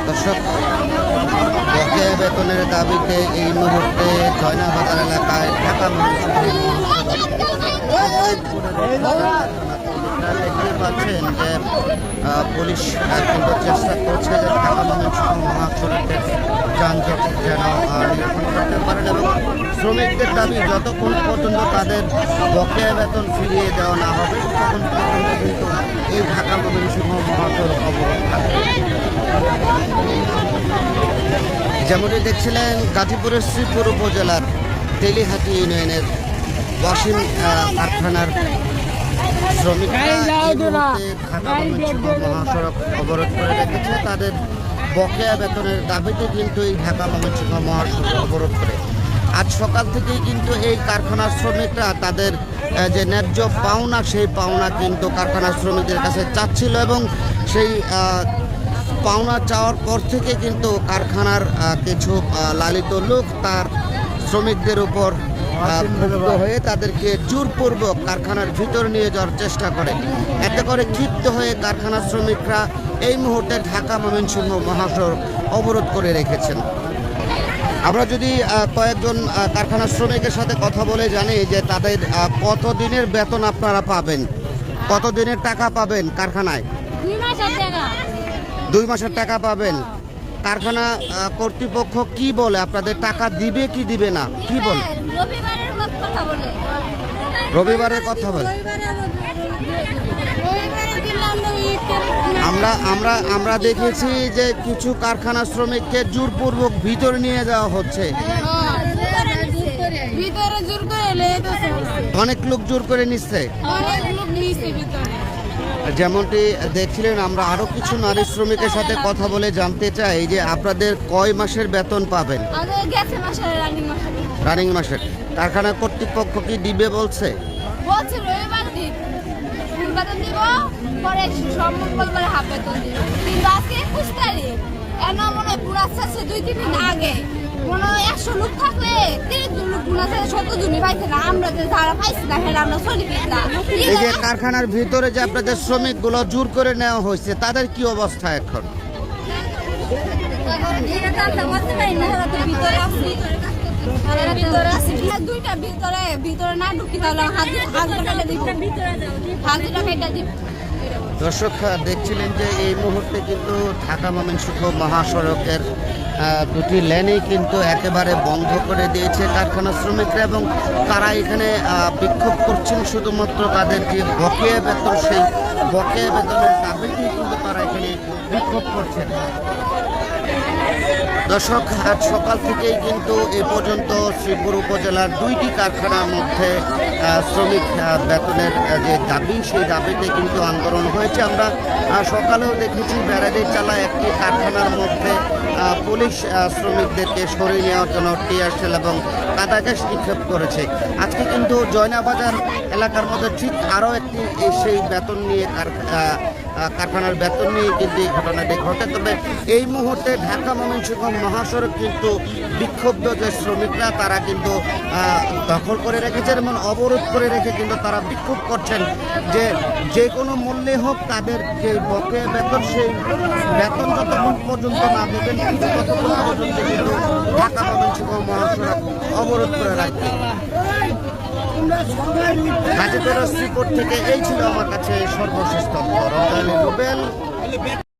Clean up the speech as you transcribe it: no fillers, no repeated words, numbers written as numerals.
দর্শক, বকেয়া বেতনের দাবিতে এই মুহূর্তে জয়নাবাজার এলাকায় ঢাকা দেখতে পাচ্ছেন যে পুলিশ কিন্তু চেষ্টা করছে যে ঢাকা ময়মনসিংহ মহাসড়কের যানজট যেন নিরসন করতে পারেন এবং শ্রমিকদের দাবি যতক্ষণ পর্যন্ত তাদের বকেয়া বেতন ফিরিয়ে দেওয়া না হবে ততক্ষণ পর্যন্ত কিন্তু এই ঢাকা ময়মনসিংহ মহাসড়ক অবরোধ থাকবে। যেমনটি দেখছিলেন গাজীপুরের শ্রীপুর উপজেলার তেলিহাটি ইউনিয়নের ওয়াসিম কারখানার শ্রমিকরা ঢাকা ময়মনসিংহ মহাসড়ক অবরোধ করে রেখেছে। তাদের বকেয়া বেতনের দাবিতে কিন্তু এই ঢাকা ময়মনসিংহ মহাসড়ক অবরোধ করে আজ সকাল থেকেই কিন্তু এই কারখানার শ্রমিকরা তাদের যে ন্যায্য পাওনা সেই পাওনা কিন্তু কারখানার শ্রমিকদের কাছে চাচ্ছিল এবং সেই পাওনা চাওয়ার পর থেকে কিন্তু কারখানার কিছু লালিত লোক তার শ্রমিকদের উপর মুক্ত হয়ে তাদেরকে জোরপূর্বক কারখানার ভিতর নিয়ে যাওয়ার চেষ্টা করে। এতে করে ক্ষিপ্ত হয়ে কারখানার শ্রমিকরা এই মুহূর্তে ঢাকা ময়মনসিংহ মহাসড়ক অবরোধ করে রেখেছেন। আমরা যদি কয়েকজন কারখানার শ্রমিকের সাথে কথা বলে জানি যে তাদের কত দিনের বেতন আপনারা পাবেন, কত দিনের টাকা পাবেন কারখানায়? 2 মাসের টাকা পাবেন। কারখানা কর্তৃপক্ষ কি বলে, আপনাদের টাকা দিবে কি দিবে না, কি বলে? রবিবারের কথা বলে। আমরা দেখেছি যে কিছু কারখানা শ্রমিককে জোরপূর্বক ভিতরে নিয়ে যাওয়া হচ্ছে। অনেক লোক জোর করে নিচ্ছে। যেমনটি দেখছিলেন, আমরা আরো কিছু নারী শ্রমিকের সাথে কথা বলে জানতে চাই যে আপনাদের কয় মাসের বেতন পাবেন? রানিং মাসের। কারখানা কর্তৃপক্ষ কি দিবে বলছে? এই যে কারখানার ভিতরে যে আপনাদের শ্রমিকগুলো জোর করে নেওয়া হয়েছে তাদের কি অবস্থা এখন? দর্শক, দেখছিলেন যে এই মুহূর্তে কিন্তু ঢাকা ময়মনসিংহ মহাসড়কের দুটি লেনেই কিন্তু একেবারে বন্ধ করে দিয়েছে কারখানা শ্রমিকরা এবং তারা এখানে বিক্ষোভ করছেন শুধুমাত্র তাদের যে বকেয়া বেতন সেই বকেয়া বেতনের দাবিতেই কিন্তু তারা এখানে বিক্ষোভ করছেন। দর্শক, আজ সকাল থেকেই কিন্তু এ পর্যন্ত শ্রীপুর উপজেলার 2টি কারখানার মধ্যে শ্রমিক বেতনের যে দাবি সেই দাবিতে কিন্তু আন্দোলন হয়েছে। আমরা সকালেও দেখেছি ব্যারাজের চালা একটি কারখানার মধ্যে পুলিশ শ্রমিকদেরকে সরিয়ে নেওয়ার জন্য টিয়ার শেল এবং কাদা গ্যাস নিক্ষেপ করেছে। আজকে কিন্তু জয়নাবাজার এলাকার মধ্যে ঠিক আরও একটি সেই বেতন নিয়ে কারখানার বেতন নিয়ে কিন্তু এই ঘটনাটি ঘটে। তবে এই মুহূর্তে ঢাকা ময়মনসিংহ মহাসড়ক কিন্তু বিক্ষুব্ধ যে শ্রমিকরা তারা কিন্তু দখল করে রেখেছেন এবং অবরোধ করে রেখে কিন্তু তারা বিক্ষোভ করছেন যে কোনো মূল্যে হোক তাদের যে বকেয়া বেতন সেই বেতন যতক্ষণ পর্যন্ত না দেবেন ততক্ষণ পর্যন্ত কিন্তু ঢাকা ময়মনসিংহ মহাসড়ক অবরোধ করে রাখবে। গাজীপুরের শ্রীপুর থেকে এই ছিল আমার কাছে সর্বশেষ তথ্য। রুবেল।